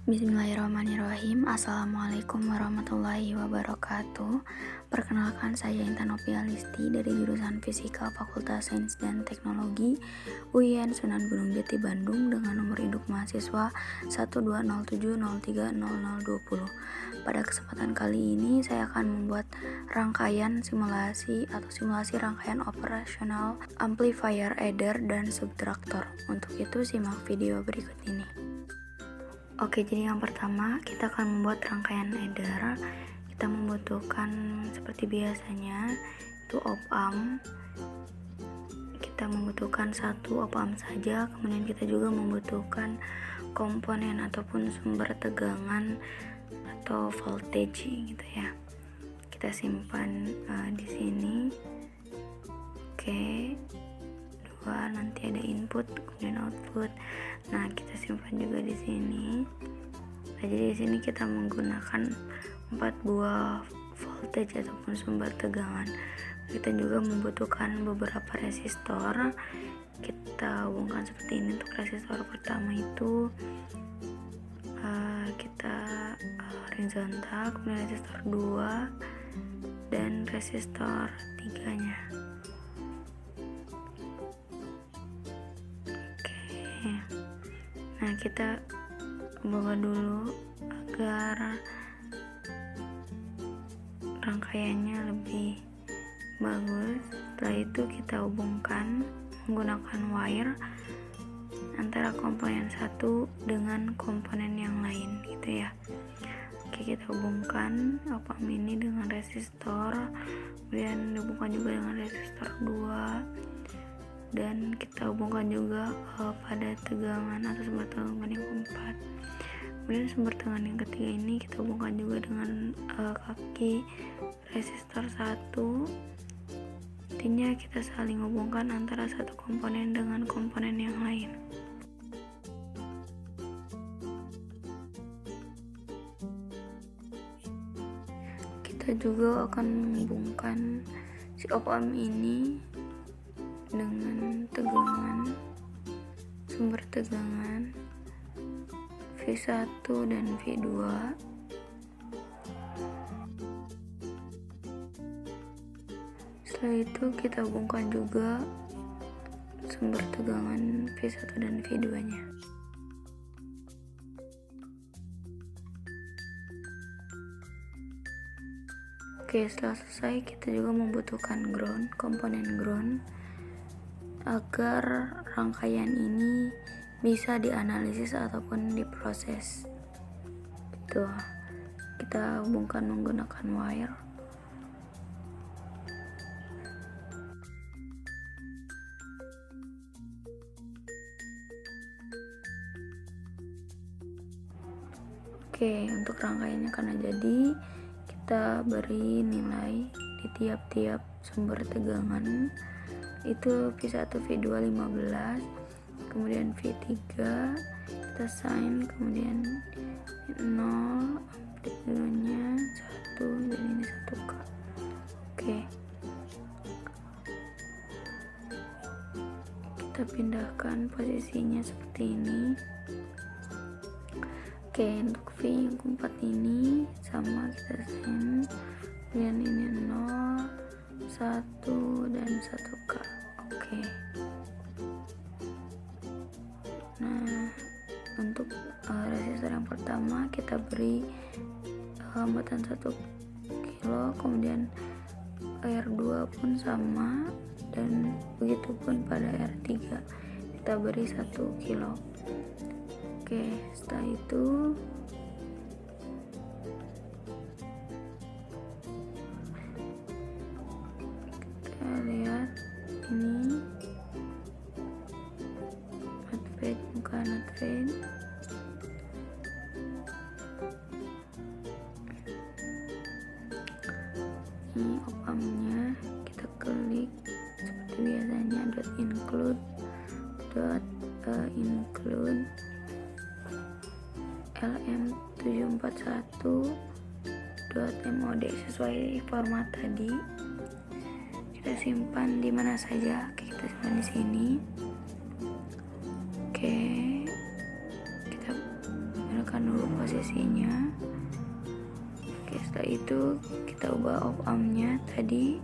Bismillahirrahmanirrahim. Assalamualaikum warahmatullahi wabarakatuh. Perkenalkan, saya Intan Novia Listi dari jurusan Fisika Fakultas Sains dan Teknologi UIN Sunan Gunung Jati Bandung dengan nomor induk mahasiswa 12070300020. Pada kesempatan kali ini saya akan membuat rangkaian simulasi rangkaian operasional amplifier adder dan subtraktor. Untuk itu simak video berikut ini. Oke, jadi yang pertama kita akan membuat rangkaian adder. Kita membutuhkan seperti biasanya itu op-amp. Kita membutuhkan satu op-amp saja. Kemudian kita juga membutuhkan komponen ataupun sumber tegangan atau voltage gitu ya. Kita simpan di sini. Oke. Nanti ada input kemudian output. Nah, kita simpan juga di sini. Nah, jadi di sini kita menggunakan 4 buah voltage ataupun sumber tegangan. Kita juga membutuhkan beberapa resistor. Kita hubungkan seperti ini. Untuk resistor pertama itu kita horizontal, kemudian resistor 2 dan resistor 3-nya. Nah, kita bawa dulu agar rangkaiannya lebih bagus. Setelah itu kita hubungkan menggunakan wire antara komponen satu dengan komponen yang lain gitu ya. Oke, kita hubungkan op-amp ini dengan resistor, kemudian dihubungkan juga dengan resistor 2, dan kita hubungkan juga pada tegangan atau sumber tegangan yang keempat. Kemudian sumber tegangan yang ketiga ini kita hubungkan juga dengan kaki resistor 1. Intinya kita saling hubungkan antara satu komponen dengan komponen yang lain. Kita juga akan menghubungkan si op-amp ini dengan tegangan sumber tegangan V1 dan V2. Setelah itu kita hubungkan juga sumber tegangan V1 dan V2-nya. Oke, setelah selesai kita juga membutuhkan komponen ground agar rangkaian ini bisa dianalisis ataupun diproses. Itu kita hubungkan menggunakan wire. Oke, untuk rangkaiannya karena jadi kita beri nilai di tiap-tiap sumber tegangan. Itu V1, V2 15, kemudian V3 kita sign, kemudian 0, amplitudonya 1, jadi ini 1K. Oke, kita pindahkan posisinya seperti ini. Oke, untuk V yang keempat ini sama, kita sign, kemudian ini 0, 1 dan 1K. Oke. Nah, untuk resistor yang pertama kita beri hambatan 1 kilo, kemudian R2 pun sama, dan begitu pun pada R3 kita beri 1 kilo. Oke, setelah itu lihat ini not fade, bukan not fade. Ini op-ampnya, kita klik seperti biasanya include lm741.mod sesuai format tadi. Kita simpan di mana saja. Oke, kita simpan di sini. Oke, kita sesuaikan dulu posisinya. Oke, setelah itu kita ubah op-amp-nya tadi,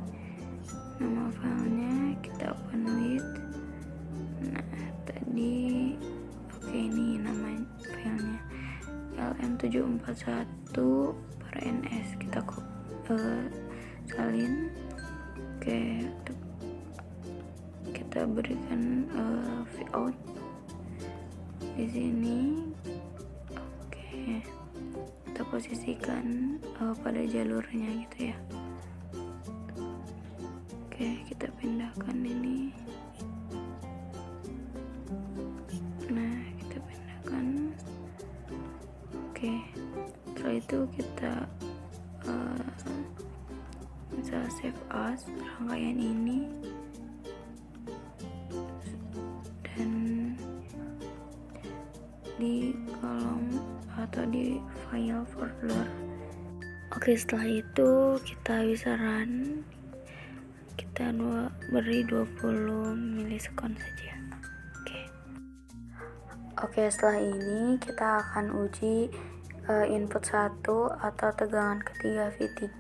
nama filenya kita open with. Nah tadi ini nama filenya lm741/ns, kita salin. Oke, kita berikan vout di sini. Oke, kita posisikan pada jalurnya gitu ya. Oke, kita pindahkan ini. Nah, kita pindahkan. Oke, setelah itu kita bisa save as rangkaian ini dan di kolom atau di file folder. Oke, setelah itu kita bisa run. Kita beri 20 milisekon saja. Oke, setelah ini kita akan uji input 1 atau tegangan ketiga V3.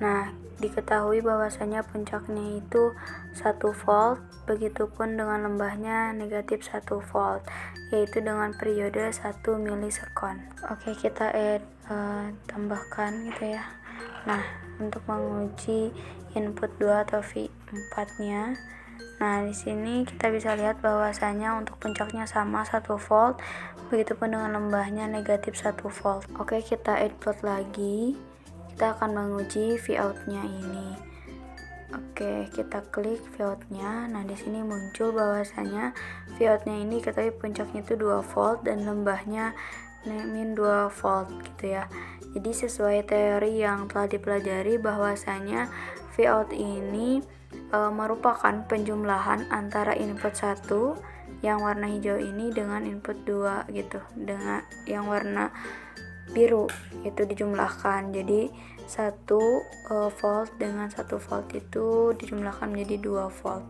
Nah, diketahui bahwasanya puncaknya itu 1 volt, begitupun dengan lembahnya negatif 1 volt, yaitu dengan periode 1 milisekon. Oke, kita tambahkan gitu ya. Nah, untuk menguji input 2 atau V4-nya, nah di sini kita bisa lihat bahwasanya untuk puncaknya sama 1 volt, begitupun dengan lembahnya negatif 1 volt. Oke, kita add plot lagi. Kita akan menguji Vout-nya ini. Oke, kita klik Vout-nya. Nah, di sini muncul bahwasanya Vout-nya ini ketahui puncaknya itu 2 volt dan lembahnya min 2 volt gitu ya. Jadi sesuai teori yang telah dipelajari bahwasanya Vout ini merupakan penjumlahan antara input 1 yang warna hijau ini dengan input 2 gitu, dengan yang warna biru itu dijumlahkan. Jadi 1 volt dengan 1 volt itu dijumlahkan menjadi 2 volt.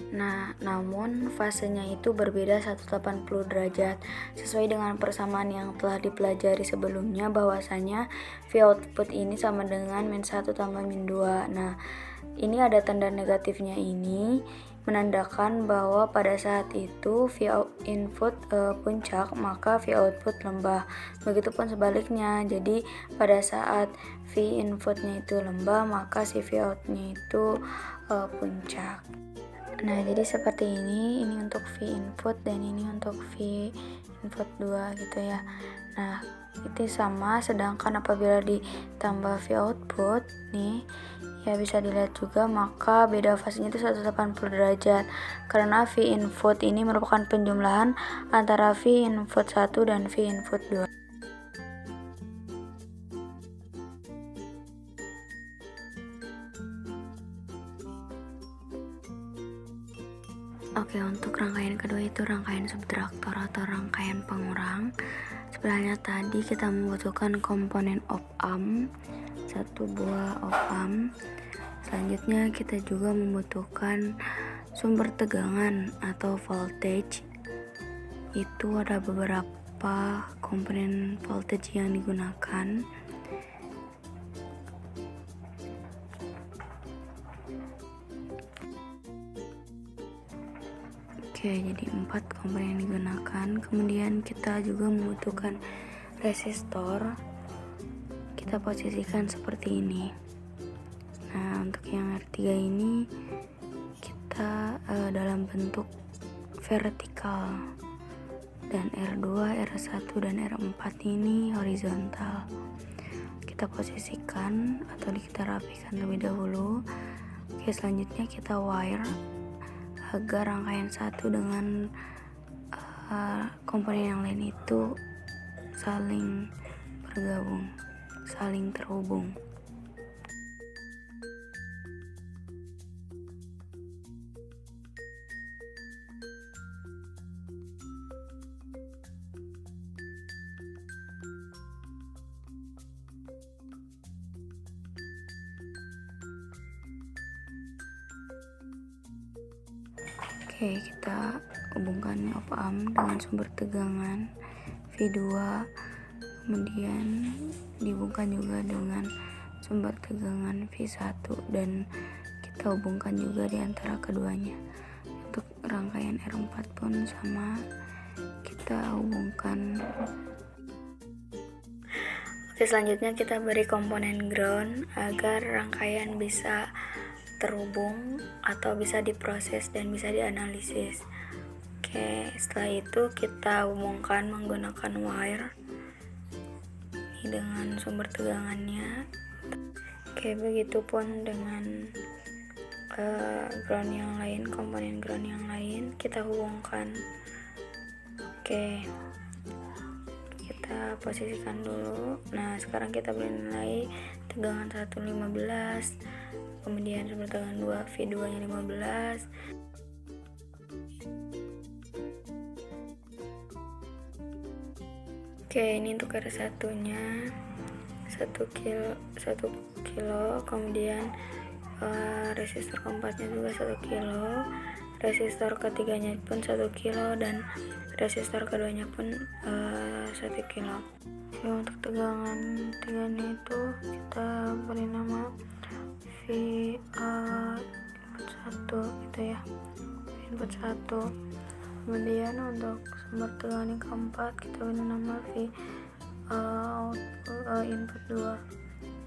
Nah, namun fasenya itu berbeda 180 derajat sesuai dengan persamaan yang telah dipelajari sebelumnya bahwasanya V output ini sama dengan min 1 tambah min 2. Nah, ini ada tanda negatifnya ini menandakan bahwa pada saat itu V input puncak, maka V output lembah. Begitupun sebaliknya. Jadi pada saat V inputnya itu lembah, maka si V outnya itu puncak. Nah, jadi seperti ini untuk V input dan ini untuk V input 2 gitu ya. Nah, itu sama, sedangkan apabila ditambah V output nih ya bisa dilihat juga, maka beda fasenya itu 180 derajat karena V input ini merupakan penjumlahan antara V input 1 dan V input 2. Oke, untuk rangkaian kedua itu rangkaian subtraktor atau rangkaian pengurang. Sebenarnya tadi kita membutuhkan komponen op-amp, 1 buah op-amp. Selanjutnya kita juga membutuhkan sumber tegangan atau voltage. Itu ada beberapa komponen voltage yang digunakan. Oke, jadi 4 komponen yang digunakan. Kemudian kita juga membutuhkan resistor. Kita posisikan seperti ini. Nah, untuk yang R3 ini kita dalam bentuk vertikal, dan R2, R1, dan R4 ini horizontal. Kita posisikan atau kita rapikan terlebih dahulu. Oke, selanjutnya kita wire agar rangkaian satu dengan komponen yang lain itu saling bergabung, saling terhubung. Oke, kita hubungkan op-amp dengan sumber tegangan V2, kemudian dihubungkan juga dengan sumber tegangan V1 dan kita hubungkan juga di antara keduanya. Untuk rangkaian R4 pun sama, kita hubungkan. Oke, selanjutnya kita beri komponen ground agar rangkaian bisa terhubung atau bisa diproses dan bisa dianalisis. Oke, setelah itu kita hubungkan menggunakan wire dengan sumber tegangannya. Oke, begitupun dengan ground yang lain, komponen ground yang lain kita hubungkan. Oke, kita posisikan dulu. Nah, sekarang kita beri nilai tegangan 115, kemudian sumber tegangan 2 V2 nya 15. Oke, ini untuk R1 nya 1 kilo, kemudian resistor keempatnya juga 1 kilo, resistor ketiganya pun 1 kilo, dan resistor keduanya pun 1 kilo. Oke, untuk tegangan tiganya itu kita beri nama V1 gitu ya, input 1. Kemudian untuk sumber tegangan yang keempat kita beri nama input 2,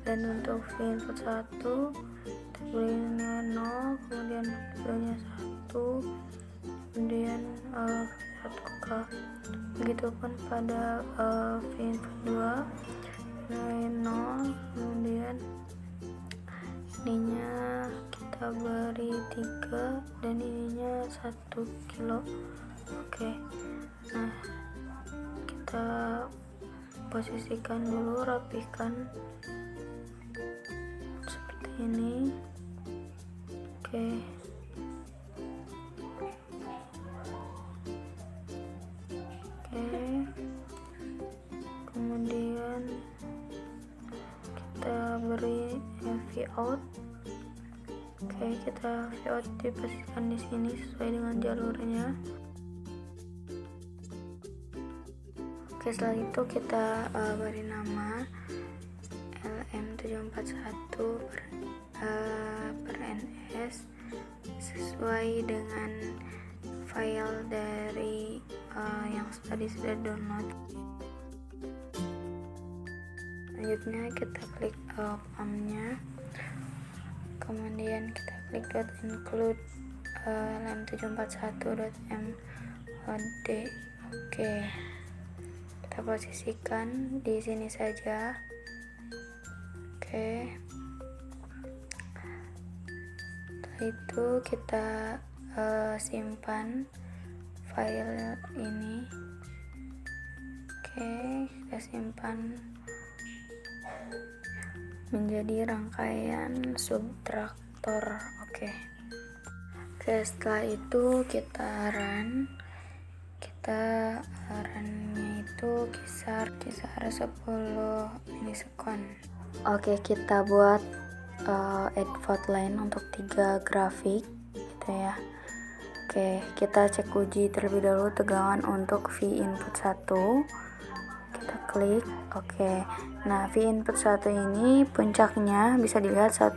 dan untuk V input 1 kita berinya 0, kemudian V2 nya 1, kemudian V1K. Begitupun pada V input 2 nilai 0, kemudian ininya kita beri 3 dan ininya 1 kilo. Oke, nah kita posisikan dulu, rapikan seperti ini. Oke, kemudian kita beri V out. Oke, kita V out diposisikan di sini sesuai dengan jalurnya. Oke, setelah itu kita beri nama LM741 per NS sesuai dengan file dari yang tadi sudah download. Selanjutnya kita klik pump-nya, kemudian kita klik .include lm741.mod. Oke, kita posisikan di sini saja. Oke, setelah itu kita simpan file ini. Oke, kita simpan menjadi rangkaian subtraktor. Oke, setelah itu kita run. Runnya itu kisar 10 milisekon. Oke, kita buat add vote line untuk 3 grafik gitu ya. Oke, kita cek uji terlebih dahulu tegangan untuk V input 1. Kita klik. Oke, nah V input 1 ini puncaknya bisa dilihat 1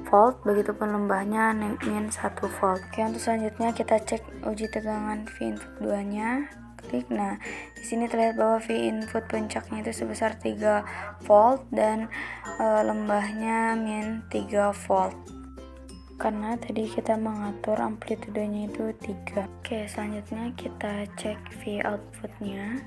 volt, begitupun lembahnya min 1 volt. Oke, untuk selanjutnya kita cek uji tegangan V input 2 nya. Klik. Nah, di sini terlihat bahwa V input puncaknya itu sebesar 3 volt dan lembahnya min 3 volt. Karena tadi kita mengatur amplitudenya itu 3. Oke, selanjutnya kita cek V outputnya.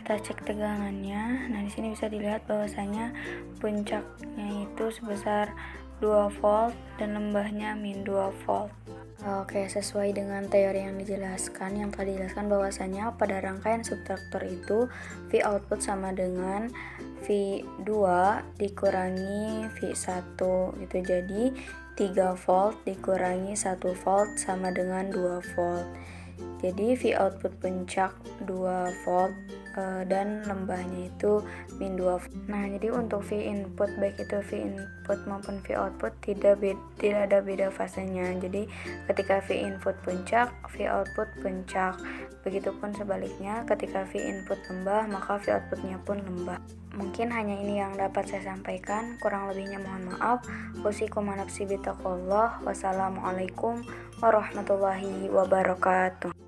Kita cek tegangannya. Nah, di sini bisa dilihat bahwasanya puncaknya itu sebesar 2 volt dan lembahnya min 2 volt. Oke, sesuai dengan teori yang dijelaskan, yang tadi dijelaskan bahwasanya pada rangkaian subtraktor itu V output sama dengan V2 dikurangi V1 gitu. Jadi 3 volt dikurangi 1 volt sama dengan 2 volt. Jadi V output puncak 2 volt dan lembahnya itu min 2 volt. Nah, jadi untuk V input baik itu V input maupun V output tidak ada beda fasenya. Jadi ketika V input puncak, V output puncak. Begitupun sebaliknya, ketika V input lembah, maka V outputnya pun lembah. Mungkin hanya ini yang dapat saya sampaikan, kurang lebihnya mohon maaf. Wassalamualaikum warahmatullahi wabarakatuh.